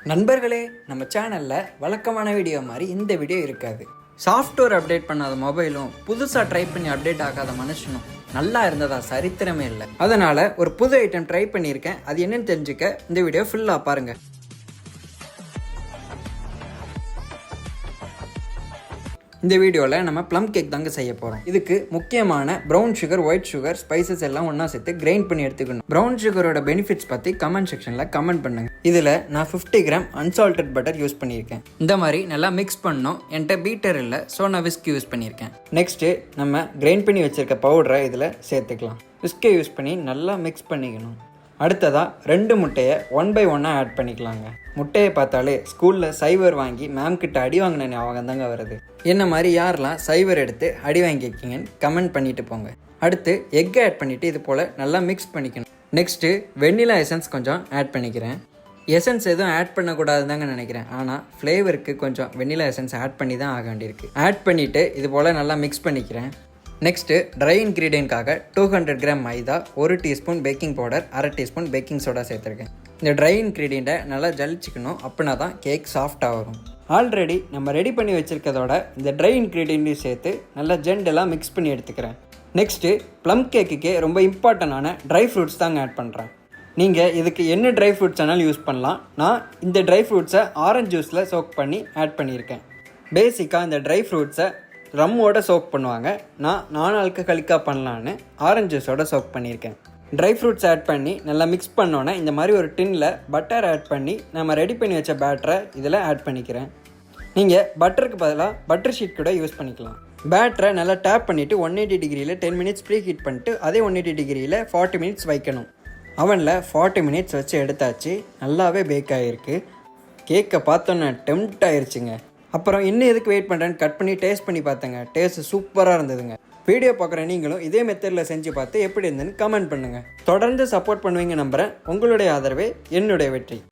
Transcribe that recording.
நண்பர்களே, நம்ம சேனலில் வழக்கமான வீடியோ மாதிரி இந்த வீடியோ இருக்காது. சாஃப்ட்வேர் அப்டேட் பண்ணாத மொபைலும் புதுசாக ட்ரை பண்ணி அப்டேட் ஆகாத மனுஷனும் நல்லா இருந்ததா சரித்திரமே இல்லை. அதனால் ஒரு புது ஐட்டம் ட்ரை பண்ணியிருக்கேன். அது என்னன்னு தெரிஞ்சுக்க இந்த வீடியோ ஃபுல்லாக பாருங்கள். இந்த வீடியோவில் நம்ம ப்ளம் கேக் தாங்க செய்ய போகிறோம். இதுக்கு முக்கியமான brown sugar, white sugar, spices எல்லாம் ஒன்றா சேர்த்து கிரைண்ட் பண்ணி எடுத்துக்கணும். ப்ரௌன் சுகரோட பெனிஃபிட்ஸ் பற்றி கமெண்ட் செக்ஷனில் கமெண்ட் பண்ணுங்கள். இதில் நான் 50 கிராம் அன்சால்டட் பட்டர் யூஸ் பண்ணியிருக்கேன். இந்த மாதிரி நல்லா மிக்ஸ் பண்ணோம். என்கிட்ட பீட்டர் இல்லை, ஸோ நான் விஸ்க் யூஸ் பண்ணியிருக்கேன். நெக்ஸ்ட்டு நம்ம கிரைண்ட் பண்ணி வச்சுருக்க பவுடரை இதில் சேர்த்துக்கலாம். விஸ்கை யூஸ் பண்ணி நல்லா மிக்ஸ் பண்ணிக்கணும். அடுத்ததாக 2 முட்டையை 1 by 1 ஆட் பண்ணிக்கலாங்க. முட்டையை பார்த்தாலே ஸ்கூலில் சைவர் வாங்கி மேம் கிட்ட அடி வாங்கின ஞாபகம் தாங்க வருது. என்ன மாதிரி யாரெல்லாம் சைவர் எடுத்து அடி வாங்கிக்கிங்கன்னு கமெண்ட் பண்ணிட்டு போங்க. அடுத்து எக் ஆட் பண்ணிவிட்டு இது போல் நல்லா மிக்ஸ் பண்ணிக்கணும். நெக்ஸ்ட்டு வெண்ணிலா எசன்ஸ் கொஞ்சம் ஆட் பண்ணிக்கிறேன். எசன்ஸ் எதுவும் ஆட் பண்ணக்கூடாது தாங்க நினைக்கிறேன், ஆனால் ஃப்ளேவருக்கு கொஞ்சம் வெண்ணிலா எசன்ஸ் ஆட் பண்ணி தான் ஆக வேண்டியிருக்கு. ஆட் பண்ணிவிட்டு இது போல் நல்லா மிக்ஸ் பண்ணிக்கிறேன். நெக்ஸ்ட்டு ட்ரை இன்க்ரீடியன்ட்காக 200 கிராம் மைதா, 1 teaspoon baking powder, 1/2 teaspoon baking soda சேர்த்துருக்கேன். இந்த ட்ரை இன்க்ரீடியண்ட்டை நல்லா ஜலிச்சிக்கணும். அப்படின்னா தான் கேக் சாஃப்டாக வரும். ஆல்ரெடி நம்ம ரெடி பண்ணி வச்சுருக்கதோட இந்த ட்ரை இன்க்ரீடியண்ட்டையும் சேர்த்து நல்லா ஜென்டலாக மிக்ஸ் பண்ணி எடுத்துக்கிறேன். நெக்ஸ்ட்டு ப்ளம் கேக்குக்கே ரொம்ப இம்பார்ட்டண்டான ட்ரை ஃப்ரூட்ஸ் தாங்க ஆட் பண்ணுறேன். நீங்கள் இதுக்கு என்ன ட்ரை ஃப்ரூட்ஸ் வேணாலும் யூஸ் பண்ணலாம். நான் இந்த ட்ரை ஃப்ரூட்ஸை ஆரஞ்ச் ஜூஸில் சோக் பண்ணி ஆட் பண்ணியிருக்கேன். பேசிக்காக இந்த ட்ரை ஃப்ரூட்ஸை ரம்மோட சோக் பண்ணுவாங்க. நான் ஆல்கஹாலிக்காக பண்ணலான்னு ஆரஞ்சு ஜூஸோட சோக் பண்ணியிருக்கேன். ட்ரை ஃப்ரூட்ஸ் ஆட் பண்ணி நல்லா மிக்ஸ் பண்ணோன்னே இந்த மாதிரி ஒரு டின்னில் பட்டர் ஆட் பண்ணி நம்ம ரெடி பண்ணி வச்ச பேட்டரை இதில் ஆட் பண்ணிக்கிறேன். நீங்கள் பட்டருக்கு பதிலாக பட்டர் ஷீட் கூட யூஸ் பண்ணிக்கலாம். பேட்டரை நல்லா டேப் பண்ணிவிட்டு 180 டிகிரியில் 10 மினிட்ஸ் ப்ரீ ஹீட் பண்ணிட்டு அதே 180 டிகிரியில் 40 மினிட்ஸ் வைக்கணும். அவனில் 40 மினிட்ஸ் வச்சு எடுத்தாச்சு. நல்லாவே பேக் ஆகிருக்கு. கேக்கை பார்த்தோன்னே டெம்ப்ட் ஆயிடுச்சுங்க. அப்புறம் இன்னும் எதுக்கு வெயிட் பண்ணுறேன்னு கட் பண்ணி டேஸ்ட் பண்ணி பார்த்தேங்க. டேஸ்ட் சூப்பராக இருந்ததுங்க. வீடியோ பார்க்குற நீங்களும் இதே மெத்தடில் செஞ்சு பார்த்து எப்படி இருந்துன்னு கமெண்ட் பண்ணுங்கள். தொடர்ந்து சப்போர்ட் பண்ணுவீங்க நம்புகிறேன். உங்களுடைய ஆதரவே என்னுடைய வெற்றி.